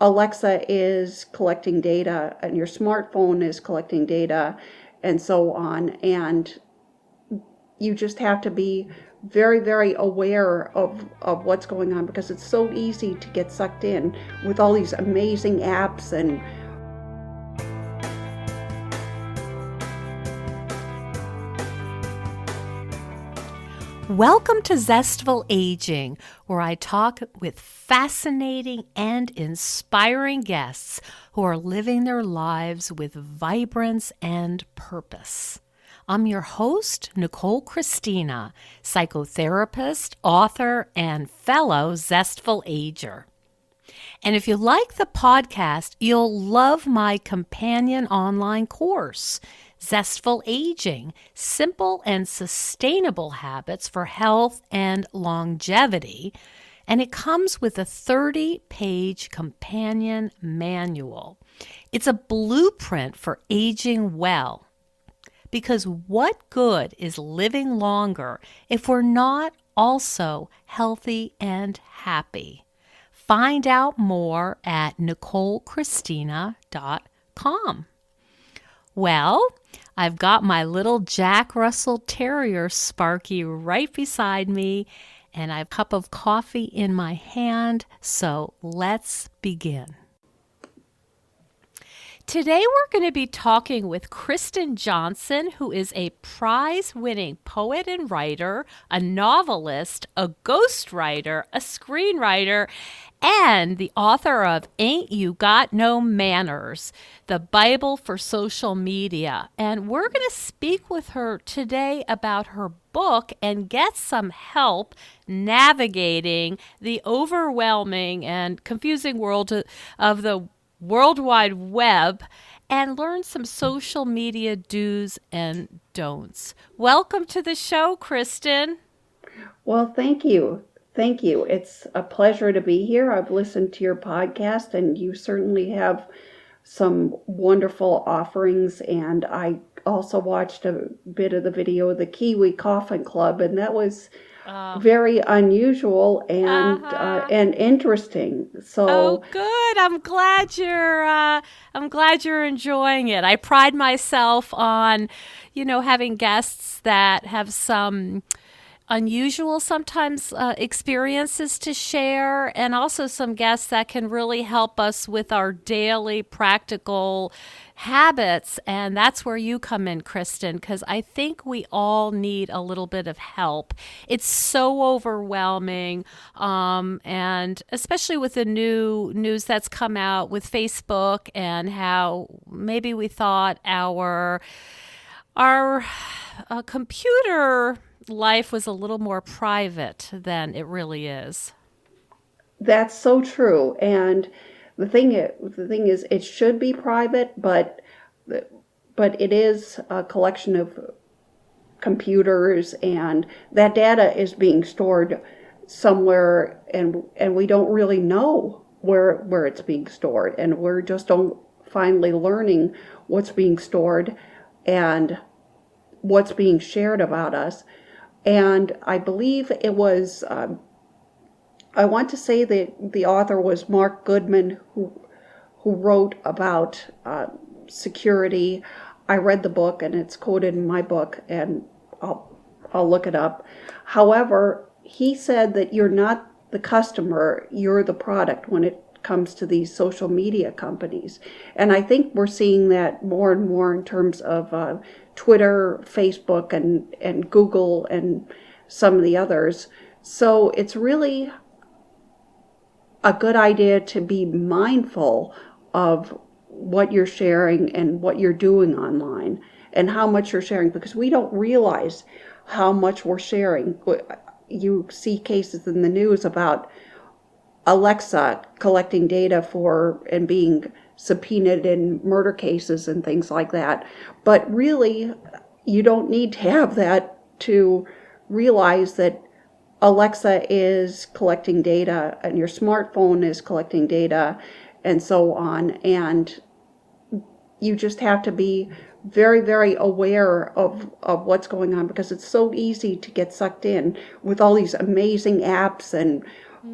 Alexa is collecting data and your smartphone is collecting data and so on. And you just have to be very, very aware of what's going on, because it's so easy to get sucked in with all these amazing apps. And Welcome to Zestful Aging, where I talk with fascinating and inspiring guests who are living their lives with vibrance and purpose. I'm your host, Nicole Kristina, psychotherapist, author, and fellow Zestful Ager. And if you like the podcast, you'll love my companion online course, Zestful Aging, Simple and Sustainable Habits for Health and Longevity. And it comes with a 30-page companion manual. It's a blueprint for aging well. Because what good is living longer if we're not also healthy and happy? Find out more at NicoleChristina.com. Well, I've got my little Jack Russell Terrier Sparky right beside me, and I have a cup of coffee in my hand, so let's begin. Today we're going to be talking with Kristin Johnson, who is a prize-winning poet and writer, a novelist, a ghostwriter, a screenwriter, and the author of Ain't You Got No Manners, the Bible for social media. And we're going to speak with her today about her book and get some help navigating the overwhelming and confusing world of the World Wide Web and learn some social media do's and don'ts. Welcome to the show, Kristin. well, thank you. Thank you. It's a pleasure to be here. I've listened to your podcast, and you certainly have some wonderful offerings. And I also watched a bit of the video of the Kiwi Coffin Club, and that was very unusual and interesting. Oh, So good. I'm glad you're enjoying it. I pride myself on, having guests that have some unusual sometimes experiences to share, and also some guests that can really help us with our daily practical habits. And that's where you come in, Kristin, because I think we all need a little bit of help. It's so overwhelming, and especially with the new news that's come out with Facebook, and how maybe we thought our computer life was a little more private than it really is. that's so true. And the thing is, it should be private, but it is a collection of computers, and that data is being stored somewhere, and we don't really know where it's being stored, and we're just finally learning what's being stored and what's being shared about us. And I believe it was, I want to say that the author was Mark Goodman, who wrote about security. I read the book, and it's quoted in my book, and I'll look it up. However, he said that you're not the customer, you're the product when it comes to these social media companies. And I think we're seeing that more and more in terms of Twitter, Facebook, and Google, and some of the others. So it's really a good idea to be mindful of what you're sharing and what you're doing online and how much you're sharing, because we don't realize how much we're sharing. You see cases in the news about Alexa collecting data for and being subpoenaed in murder cases and things like that. But really, you don't need to have that to realize that Alexa is collecting data and your smartphone is collecting data and so on. And you just have to be very, very aware of what's going on, because it's so easy to get sucked in with all these amazing apps. And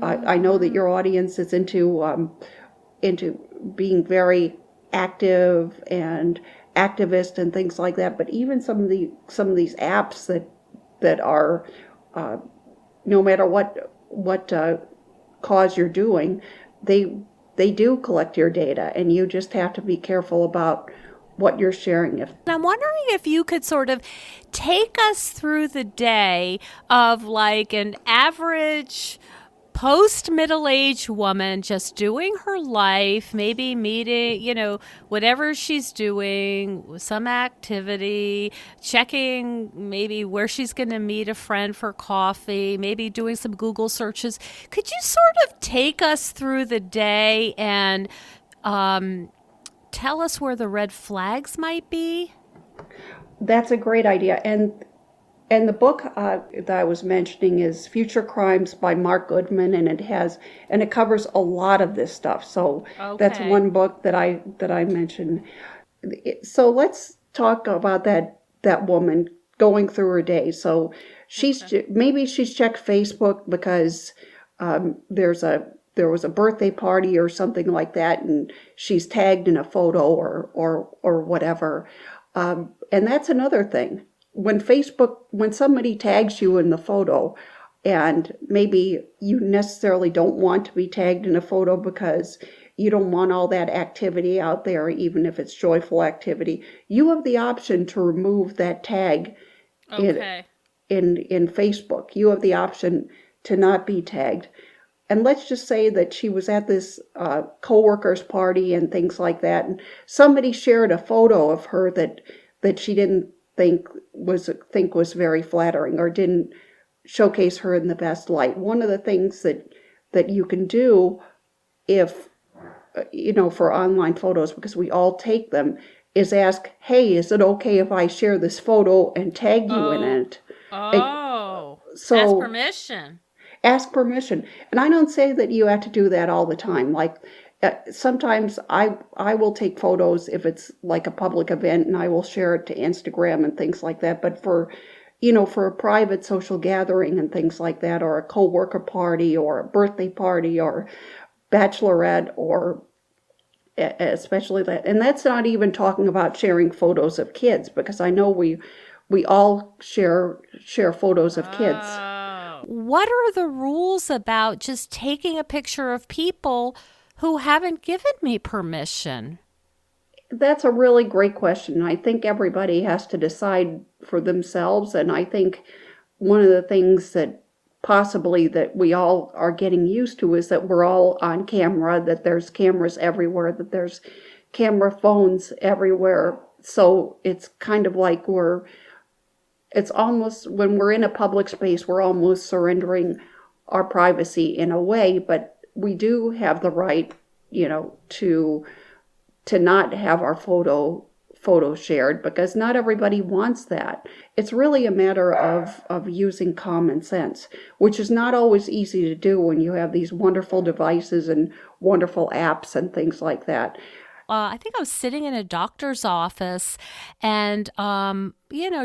I know that your audience is into into being very active and activist and things like that. But even some of these apps that are uh, no matter what cause you're doing, they they do collect your data, and you just have to be careful about what you're sharing. If I'm wondering if you could sort of take us through the day of like an average post middle aged woman just doing her life, maybe meeting, whatever she's doing, some activity, checking maybe where she's going to meet a friend for coffee, maybe doing some Google searches. Could you sort of take us through the day and um, tell us where the red flags might be? that's a great idea, and the book that I was mentioning is Future Crimes by Mark Goodman, and it covers a lot of this stuff. So that's Okay. one book that I mentioned. So let's talk about that woman going through her day. So Okay. maybe she's checked Facebook because there was a birthday party or something like that, and she's tagged in a photo or whatever. And that's another thing. When somebody tags you in the photo, and maybe you necessarily don't want to be tagged in a photo because you don't want all that activity out there, even if it's joyful activity, you have the option to remove that tag in Okay. in Facebook. You have the option to not be tagged. And let's just say that she was at this coworker's party and things like that, and somebody shared a photo of her that she didn't think was very flattering or didn't showcase her in the best light. One of the things that you can do if for online photos, because we all take them, is ask, hey, is it okay if I share this photo and tag you in Oh, it? oh, ask So permission. ask permission. And I don't say that you have to do that all the time. Like sometimes I will take photos if it's like a public event, and I will share it to Instagram and things like that. But for a private social gathering and things like that, or a coworker party or a birthday party or bachelorette, or especially that, and that's not even talking about sharing photos of kids, because I know we all share photos of kids. Oh. What are the rules about just taking a picture of people who haven't given me permission? That's a really great question. I think everybody has to decide for themselves, and I think one of the things that possibly that we all are getting used to is that we're all on camera, that there's cameras everywhere, that there's camera phones everywhere. So it's kind of like it's almost, when we're in a public space, we're almost surrendering our privacy in a way, but we do have the right, to not have our photo shared, because not everybody wants that. It's really a matter of using common sense, which is not always easy to do when you have these wonderful devices and wonderful apps and things like that. I think I was sitting in a doctor's office and,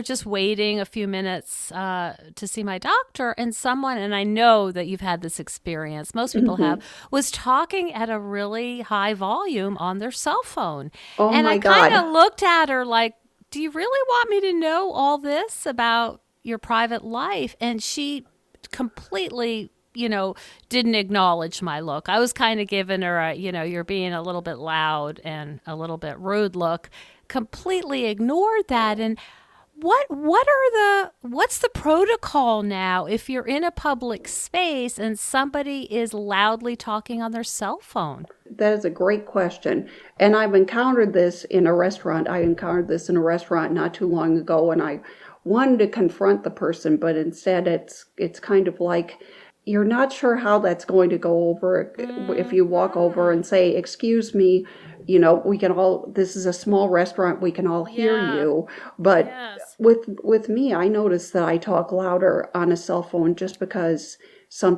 just waiting a few minutes to see my doctor. And someone, and I know that you've had this experience, most people have, Mhm. was talking at a really high volume on their cell phone. Oh And I my kind God. of looked at her like, do you really want me to know all this about your private life? And she completely didn't acknowledge my look. I was kind of giving her a, you're being a little bit loud and a little bit rude look. Completely ignored that. And what's the protocol now if you're in a public space and somebody is loudly talking on their cell phone? That is a great question. And I've encountered this in a restaurant. I encountered this in a restaurant not too long ago, and I wanted to confront the person, but instead it's kind of like you're not sure how that's going to go over if you walk over Hmm. and say, "Excuse me, we can all, this is a small restaurant, we can all hear Yeah. you." But Yes. with me, I notice that I talk louder on a cell phone just because you're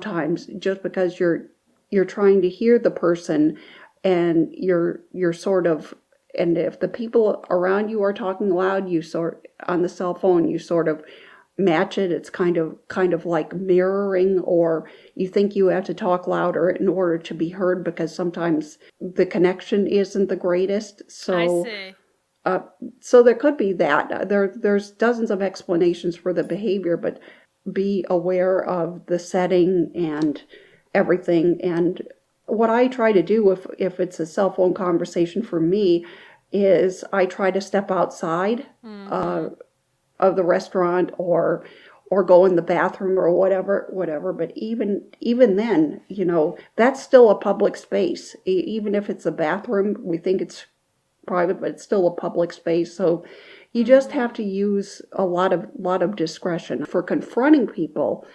trying to hear the person, and you're sort of, and if the people around you are talking loud, you sort on the cell phone, you sort of match it. It's kind of like mirroring, or you think you have to talk louder in order to be heard because sometimes the connection isn't the greatest. I So see. so there could be that. There's dozens of explanations for the behavior, but be aware of the setting and everything. And what I try to do if it's a cell phone conversation for me is I try to step outside of the restaurant or go in the bathroom or whatever. But even then, that's still a public space. Even if it's a bathroom, we think it's private, but it's still a public space. So you just have to use a lot of discretion for confronting people.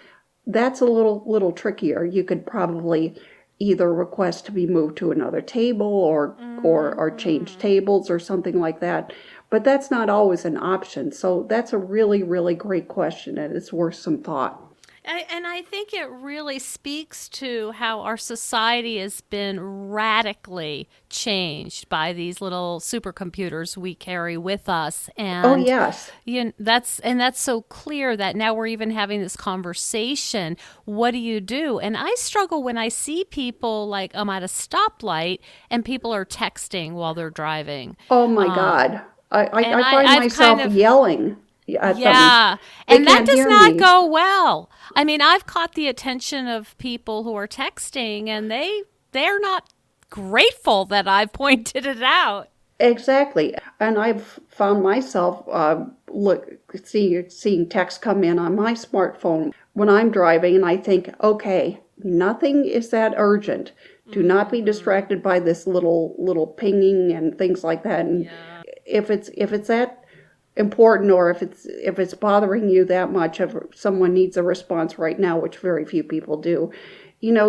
That's a little trickier. You could probably either request to be moved to another table or change tables or something like that. But that's not always an option. So that's a really, really great question, and it's worth some thought. And I think it really speaks to how our society has been radically changed by these little supercomputers we carry with us. Oh, And yes. that's so clear that now we're even having this conversation. What do you do? And I struggle when I see people, like I'm at a stoplight and people are texting while they're driving. Oh, my God. And I find I've kind myself of yelling at them. Yeah, They and that can't does hear not me. go well. I mean, I've caught the attention of people who are texting and they're not grateful that I've pointed it out. Exactly. And I've found myself seeing texts come in on my smartphone when I'm driving, and I think, okay, nothing is that urgent. Do not be distracted by this little pinging and things like that. And Yeah. if it's that important, or if it's bothering you that much, if someone needs a response right now, which very few people do,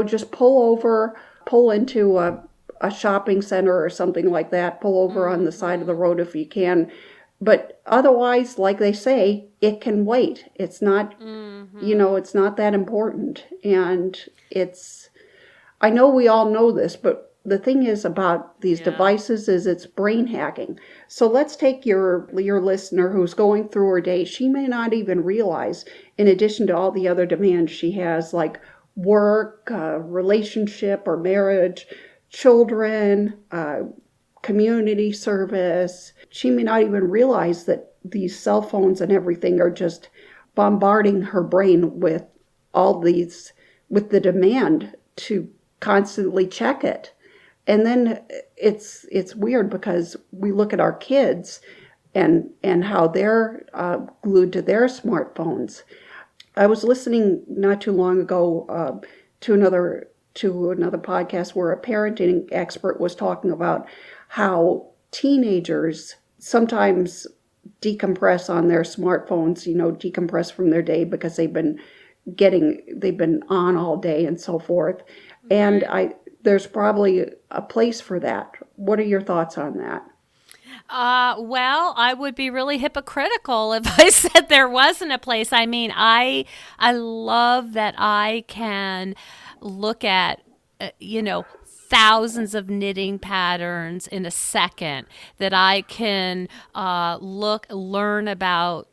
just pull into a shopping center or something like that. Pull over on the side of the road if you can. But otherwise, like they say, it can wait. It's not, it's not that important. And I know we all know this, but the thing is about these Yeah. devices is it's brain hacking. So let's take your listener who's going through her day. She may not even realize, in addition to all the other demands she has, like work, relationship or marriage, children, community service. She may not even realize that these cell phones and everything are just bombarding her brain with all these, with the demand to constantly check it. And then it's weird because we look at our kids and how they're glued to their smartphones. I was listening not too long ago to another podcast where a parenting expert was talking about how teenagers sometimes decompress on their smartphones, decompress from their day because they've been on all day and so forth. And there's probably a place for that. What are your thoughts on that? Well, I would be really hypocritical if I said there wasn't a place. I mean, I love that I can look at thousands of knitting patterns in a second, that I can learn about,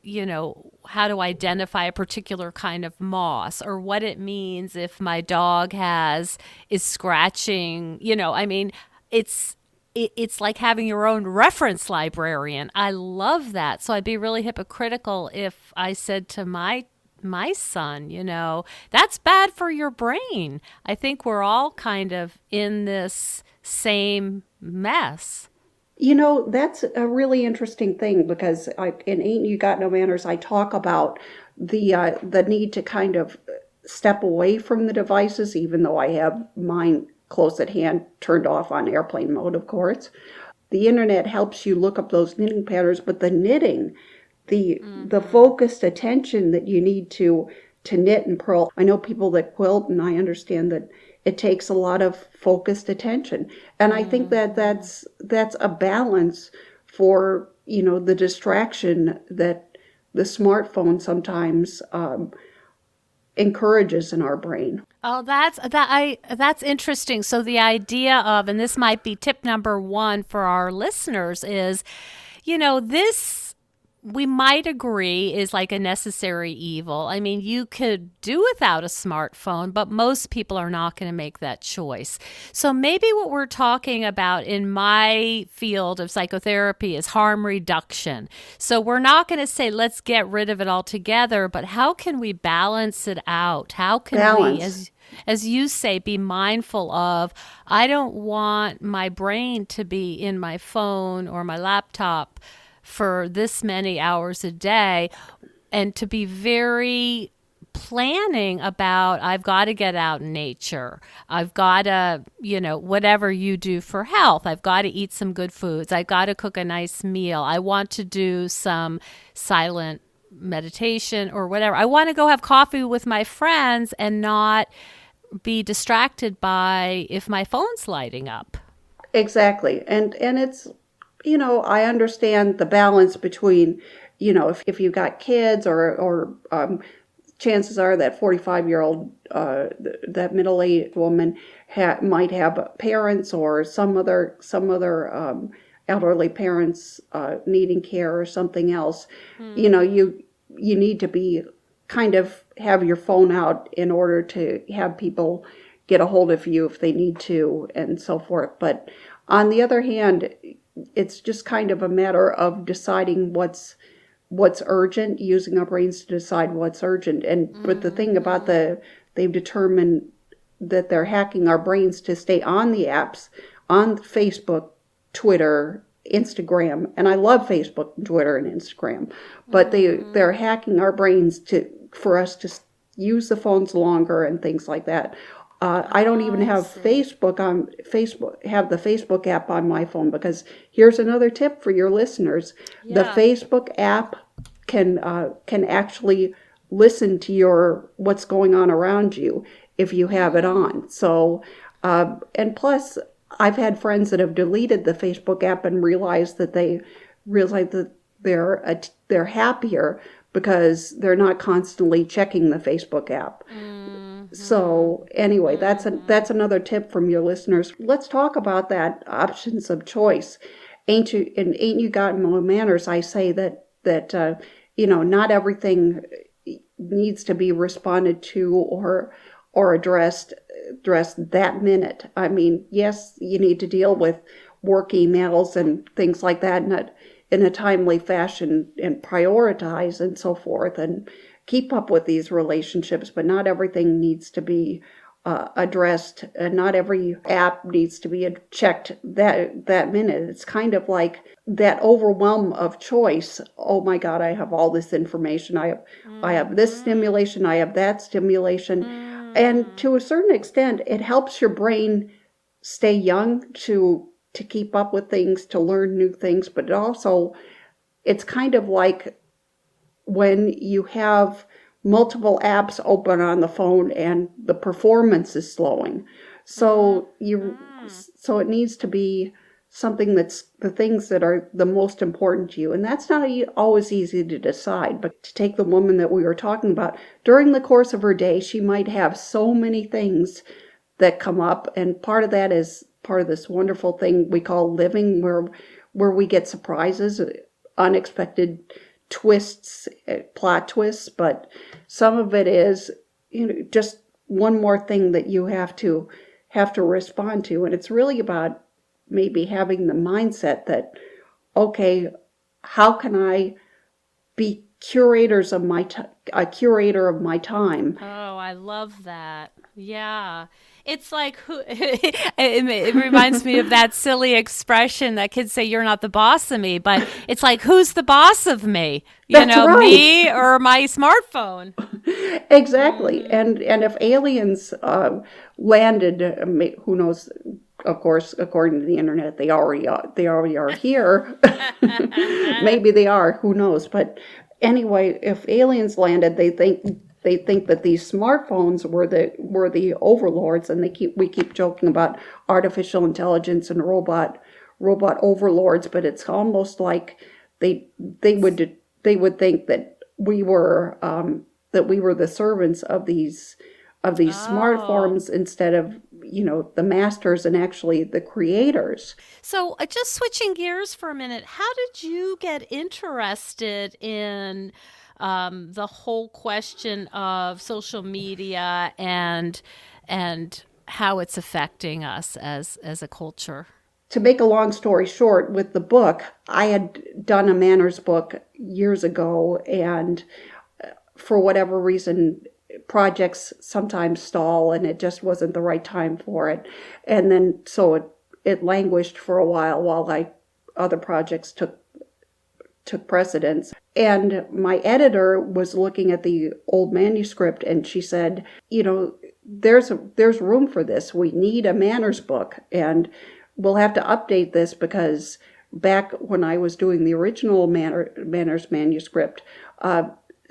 how to identify a particular kind of moss, or what it means if my dog is scratching, I mean, it's like having your own reference librarian. I love that. So I'd be really hypocritical if I said to my son, that's bad for your brain. I think we're all kind of in this same mess. That's a really interesting thing because in Ain't You Got No Manners, I talk about the need to kind of step away from the devices, even though I have mine close at hand, turned off on airplane mode, of course. The internet helps you look up those knitting patterns, but the knitting, the focused attention that you need to knit and purl. I know people that quilt, and I understand that it takes a lot of focused attention. And I think that that's a balance for, the distraction that the smartphone sometimes encourages in our brain. Oh, that's interesting. So the idea of, and this might be tip number one for our listeners, is, this we might agree is like a necessary evil. I mean, you could do without a smartphone, but most people are not going to make that choice. So maybe what we're talking about in my field of psychotherapy is harm reduction. So we're not going to say let's get rid of it altogether, but how can we balance it out? How can we, Balance. as you say, be mindful of, I don't want my brain to be in my phone or my laptop for this many hours a day, and to be very planning about, I've got to get out in nature. I've got to, whatever you do for health, I've got to eat some good foods. I've got to cook a nice meal. I want to do some silent meditation or whatever. I want to go have coffee with my friends and not be distracted by if my phone's lighting up. Exactly. And it's, I understand the balance between, if you've got kids or chances are that 45-year-old, that middle-aged woman might have parents or some other elderly parents needing care or something else. You need to be kind of have your phone out in order to have people get a hold of you if they need to and so forth. But on the other hand, it's just kind of a matter of deciding what's urgent, using our brains to decide what's urgent. And but the thing about they've determined that they're hacking our brains to stay on the apps, on Facebook, Twitter, Instagram, and I love Facebook and Twitter and Instagram, but they're hacking our brains for us to use the phones longer and things like that. I don't even have Facebook on Facebook. Have the Facebook app on my phone because here's another tip for your listeners: the Facebook app can actually listen to what's going on around you if you have it on. So, and plus, I've had friends that have deleted the Facebook app and realized that they're happier because they're not constantly checking the Facebook app. So anyway, that's another tip from your listeners. Let's talk about that options of choice. Ain't you got no manners? I say that not everything needs to be responded to or addressed that minute. I mean, yes, you need to deal with work emails and things like that in a timely fashion and prioritize and so forth and keep up with these relationships, but not everything needs to be addressed, and not every app needs to be checked that minute. It's kind of like that overwhelm of choice. Oh my God, I have all this information. I have this stimulation. I have that stimulation, and to a certain extent, it helps your brain stay young to keep up with things, to learn new things. But it's kind of like when you have multiple apps open on the phone and the performance is slowing. So so it needs to be something that's the things that are the most important to you. And that's not always easy to decide. But to take the woman that we were talking about, during the course of her day, she might have so many things that come up. And part of that is part of this wonderful thing we call living, where we get surprises, unexpected twists, plot twists, but some of it is, just one more thing that you have to respond to. And it's really about maybe having the mindset that, okay, how can I be a curator of my time? Oh, I love that. Yeah. It's like it reminds me of that silly expression that kids say, you're not the boss of me, but it's like, who's the boss of me? That's right. Me or my smartphone? Exactly. And if aliens landed, who knows? Of course, according to the internet, they already are here. Maybe they are. Who knows? But anyway, if aliens landed, they think that these smartphones were the overlords, and we keep joking about artificial intelligence and robot overlords, but it's almost like they would think that we were the servants of these smartphones instead of the masters and actually the creators. So, just switching gears for a minute, how did you get interested in the whole question of social media and how it's affecting us as a culture? To make a long story short, with the book, I had done a manners book years ago, and for whatever reason, projects sometimes stall, and it just wasn't the right time for it. And then so it languished for a while other projects took precedence. And my editor was looking at the old manuscript, and she said, there's room for this. We need a manners book, and we'll have to update this because back when I was doing the original manners manuscript,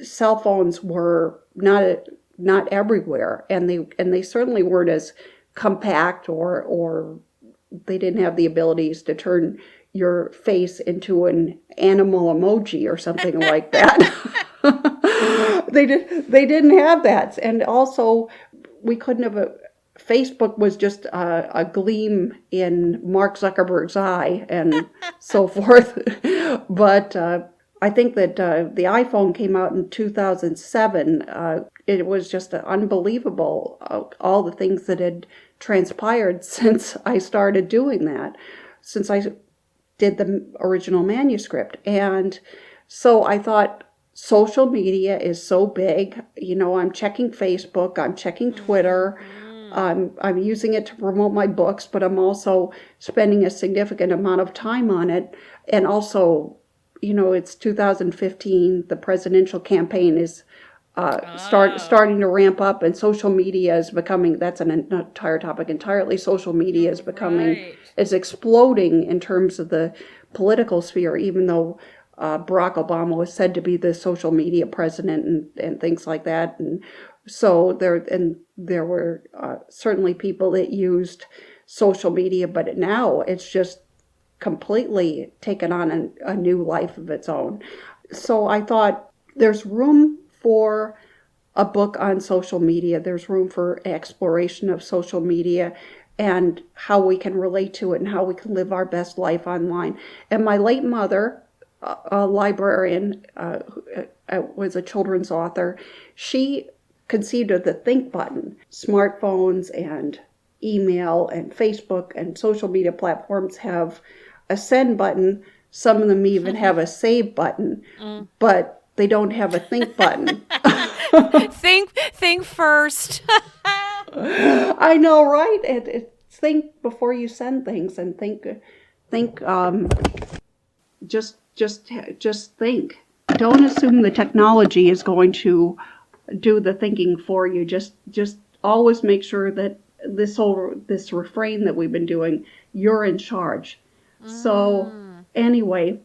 cell phones were not everywhere, and they certainly weren't as compact, or they didn't have the abilities to turn your face into an animal emoji or something like that. They didn't have that, and also we couldn't have Facebook was just a gleam in Mark Zuckerberg's eye and so forth. But I think that the iPhone came out in 2007. It was just unbelievable, all the things that had transpired since I started doing that, since I did the original manuscript. And so I thought, social media is so big. I'm checking Facebook, I'm checking Twitter. I'm using it to promote my books, but I'm also spending a significant amount of time on it. And also, it's 2015. The presidential campaign is starting to ramp up, and social media is becoming, that's an entire topic entirely. Social media is becoming, is exploding in terms of the political sphere, even though Barack Obama was said to be the social media president and things like that. And so there were certainly people that used social media, but now it's just completely taken on a new life of its own. So I thought there's room for a book on social media. There's room for exploration of social media and how we can relate to it and how we can live our best life online. And my late mother, a librarian, was a children's author. She conceived of the think button. Smartphones and email and Facebook and social media platforms have a send button. Some of them even have a save button, but they don't have a think button. Think first. I know, right? Think before you send things, and think. Just think. Don't assume the technology is going to do the thinking for you. Just always make sure that this refrain that we've been doing, you're in charge. So anyway,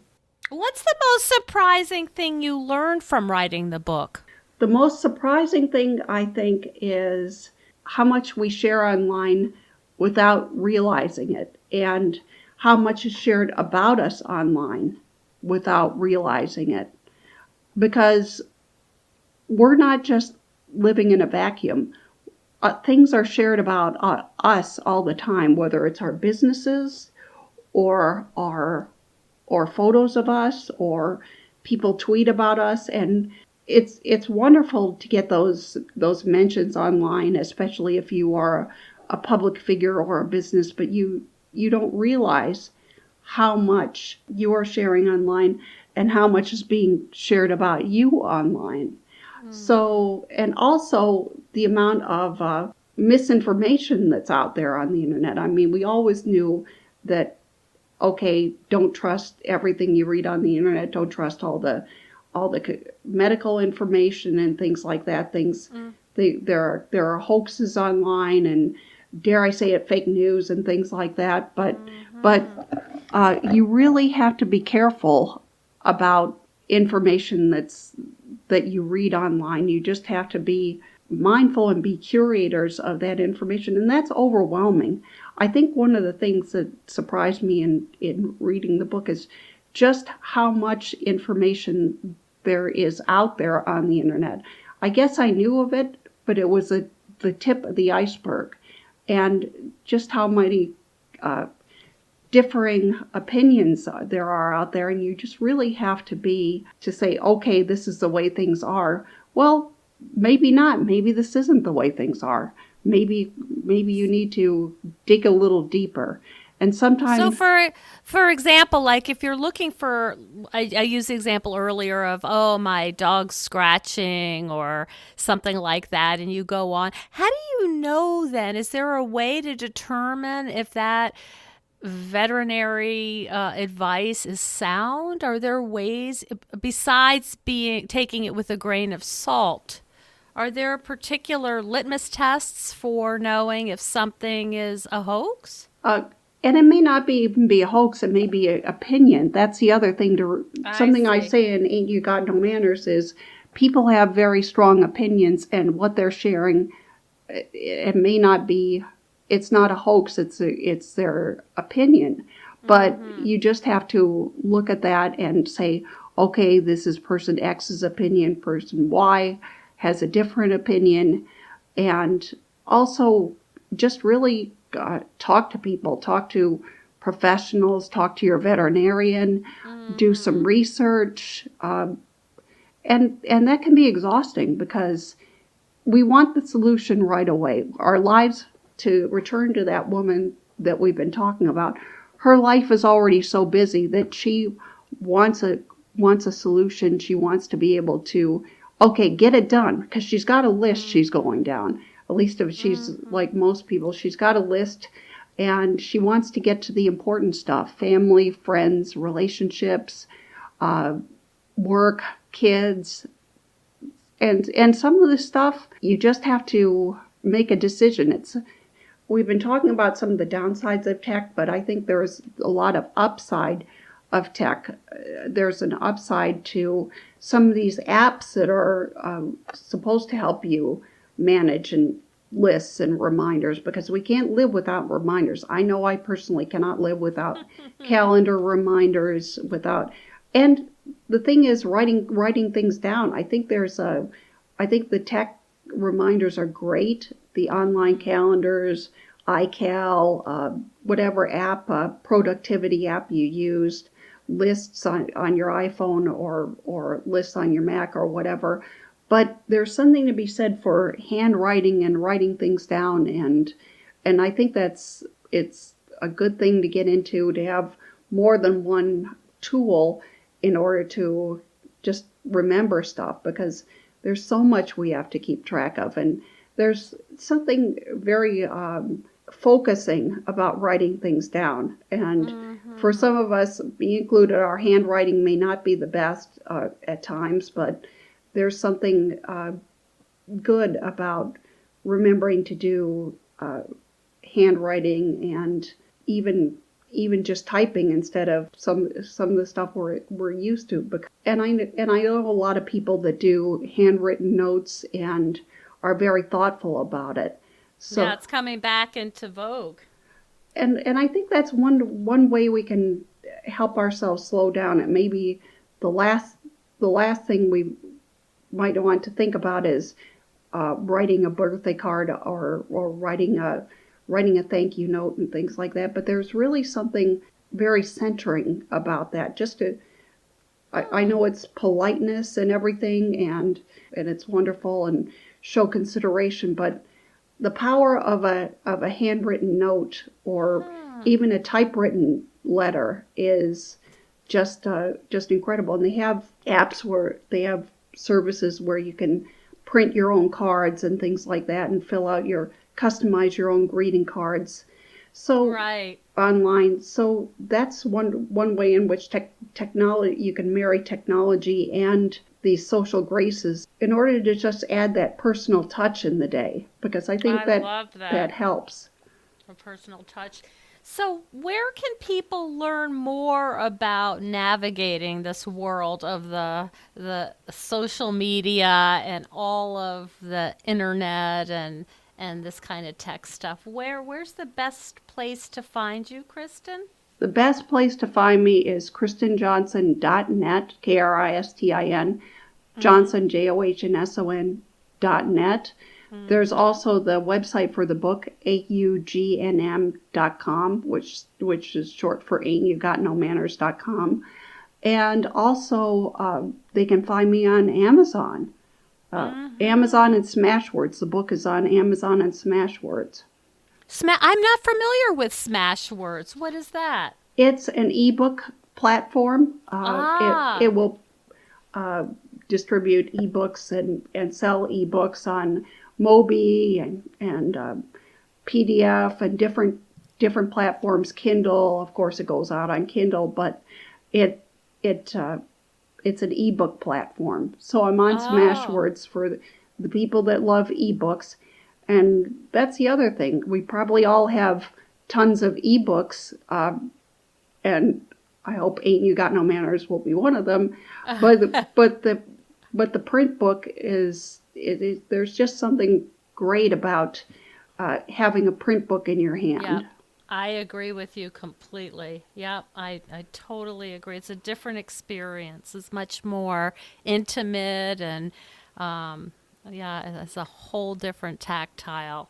what's the most surprising thing you learned from writing the book? The most surprising thing, I think, is how much we share online without realizing it, and how much is shared about us online without realizing it. Because we're not just living in a vacuum. Things are shared about us all the time, whether it's our businesses or photos of us, or people tweet about us, and it's wonderful to get those mentions online, especially if you are a public figure or a business, but you don't realize how much you are sharing online and how much is being shared about you online. So, and also the amount of misinformation that's out there on the internet. I mean, we always knew that, okay, don't trust everything you read on the internet. Don't trust all the medical information and things like that. There are hoaxes online, and dare I say it, fake news and things like that. But you really have to be careful about information that you read online. You just have to be mindful and be curators of that information, and that's overwhelming. I think one of the things that surprised me in reading the book is just how much information there is out there on the internet. I guess I knew of it, but it was the tip of the iceberg. and just how many differing opinions there are out there, and you just really have to say, okay, this is the way things are. Well, maybe not. Maybe this isn't the way things are. Maybe you need to dig a little deeper. And So sometimes, for example, like if you're looking for, I used the example earlier of, oh, my dog's scratching or something like that, and you go on. How do you know then? Is there a way to determine if that veterinary advice is sound? Are there ways besides being taking it with a grain of salt? Are there particular litmus tests for knowing if something is a hoax? uh, and it may not even be a hoax, it may be an opinion. That's the other thing. I Something I see. say in Ain't You Got No Manners is people have very strong opinions, and what they're sharing, it may not be, it's not a hoax, it's their opinion. But you just have to look at that and say, okay, this is person X's opinion, person Y has a different opinion, and also just really talk to people, talk to professionals, talk to your veterinarian, do some research, and that can be exhausting because we want the solution right away. Our lives, to return to that woman that we've been talking about, her life is already so busy that she wants a solution. She wants to be able to, okay, get it done, because she's got a list she's going down. At least if she's like most people, she's got a list, and she wants to get to the important stuff: family, friends, relationships, work, kids, and some of this stuff you just have to make a decision. We've been talking about some of the downsides of tech, but I think there's a lot of upside of tech. There's an upside to some of these apps that are supposed to help you manage and lists and reminders, because we can't live without reminders. I know I personally cannot live without calendar reminders, and the thing is writing things down. I think the tech reminders are great. The online calendars, iCal, whatever app, productivity app you used, lists on your iPhone or lists on your Mac or whatever. But there's something to be said for handwriting and writing things down, and I think it's a good thing to get into, to have more than one tool in order to just remember stuff, because there's so much we have to keep track of, and there's something very focusing about writing things down. And for some of us, me included, our handwriting may not be the best at times, but there's something good about remembering to do handwriting, and even just typing instead of some of the stuff we're used to. And I know a lot of people that do handwritten notes and are very thoughtful about it. So Yeah, it's coming back into vogue. and I think that's one way we can help ourselves slow down. And maybe the last thing we might want to think about is writing a birthday card, or writing a thank you note and things like that. But there's really something very centering about that. I know it's politeness and everything, and it's wonderful and show consideration, but the power of a handwritten note, or even a typewritten letter, is just incredible. And they have apps where they have services where you can print your own cards and things like that, and customize your own greeting cards. So Right. online. So that's one way in which technology, you can marry technology and these social graces in order to just add that personal touch in the day, because I think I love that that. helps. A personal touch. So, where can people learn more about navigating this world of the social media and all of the internet and this kind of tech stuff? Where's the best place to find you, Kristen? The best place to find me is kristinjohnson.net, Kristin, Johnson, JOHNSON.net. There's also the website for the book, augnm.com, which is short for ain'tyougotnomanners.com. And also, they can find me on Amazon. Amazon and Smashwords. The book is on Amazon and Smashwords. I'm not familiar with Smashwords. What is that? It's an ebook platform. It will distribute ebooks and sell ebooks on Mobi and PDF and different platforms. Kindle, of course, it goes out on Kindle, but it's an ebook platform. So I'm on Smashwords for the people that love ebooks. And that's the other thing. We probably all have tons of ebooks, and I hope Ain't You Got No Manners will be one of them. But the print book there's just something great about having a print book in your hand. Yep. I agree with you completely. Yep, I totally agree. It's a different experience. It's much more intimate and it's a whole different tactile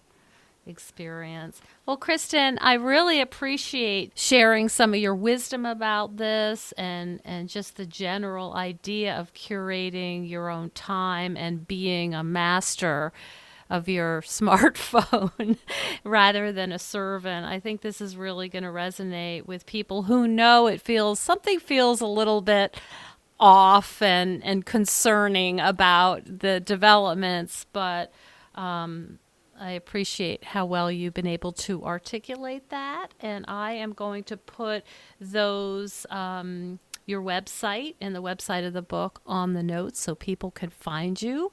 experience. Well, Kristin, I really appreciate sharing some of your wisdom about this and just the general idea of curating your own time and being a master of your smartphone rather than a servant. I think this is really going to resonate with people who know something feels a little bit off and concerning about the developments, but I appreciate how well you've been able to articulate that, and I am going to put those your website and the website of the book on the notes so people can find you.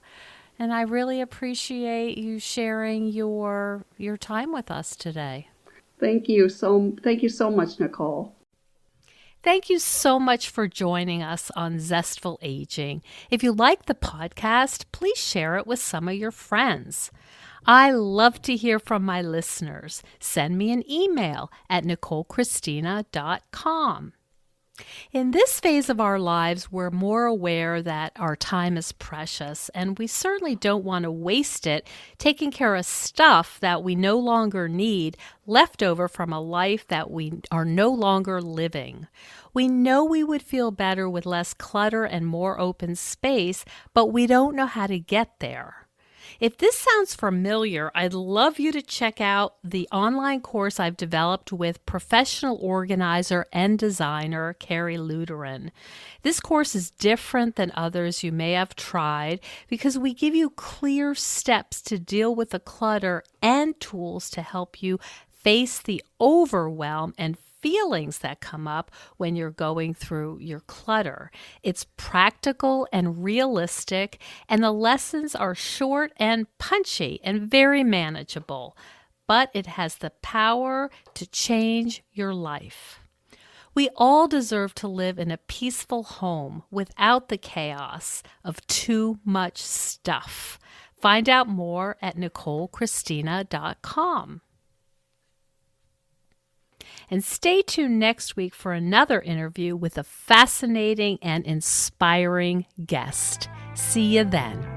And I really appreciate you sharing your time with us today. Thank you so much, Nicole. Thank you so much for joining us on Zestful Aging. If you like the podcast, please share it with some of your friends. I love to hear from my listeners. Send me an email at NicoleChristina.com. In this phase of our lives, we're more aware that our time is precious, and we certainly don't want to waste it taking care of stuff that we no longer need, left over from a life that we are no longer living. We know we would feel better with less clutter and more open space, but we don't know how to get there. If this sounds familiar, I'd love you to check out the online course I've developed with professional organizer and designer Carrie Luderin. This course is different than others you may have tried because we give you clear steps to deal with the clutter and tools to help you face the overwhelm and feelings that come up when you're going through your clutter. It's practical and realistic, and the lessons are short and punchy and very manageable, but it has the power to change your life. We all deserve to live in a peaceful home without the chaos of too much stuff. Find out more at NicoleChristina.com. And stay tuned next week for another interview with a fascinating and inspiring guest. See you then.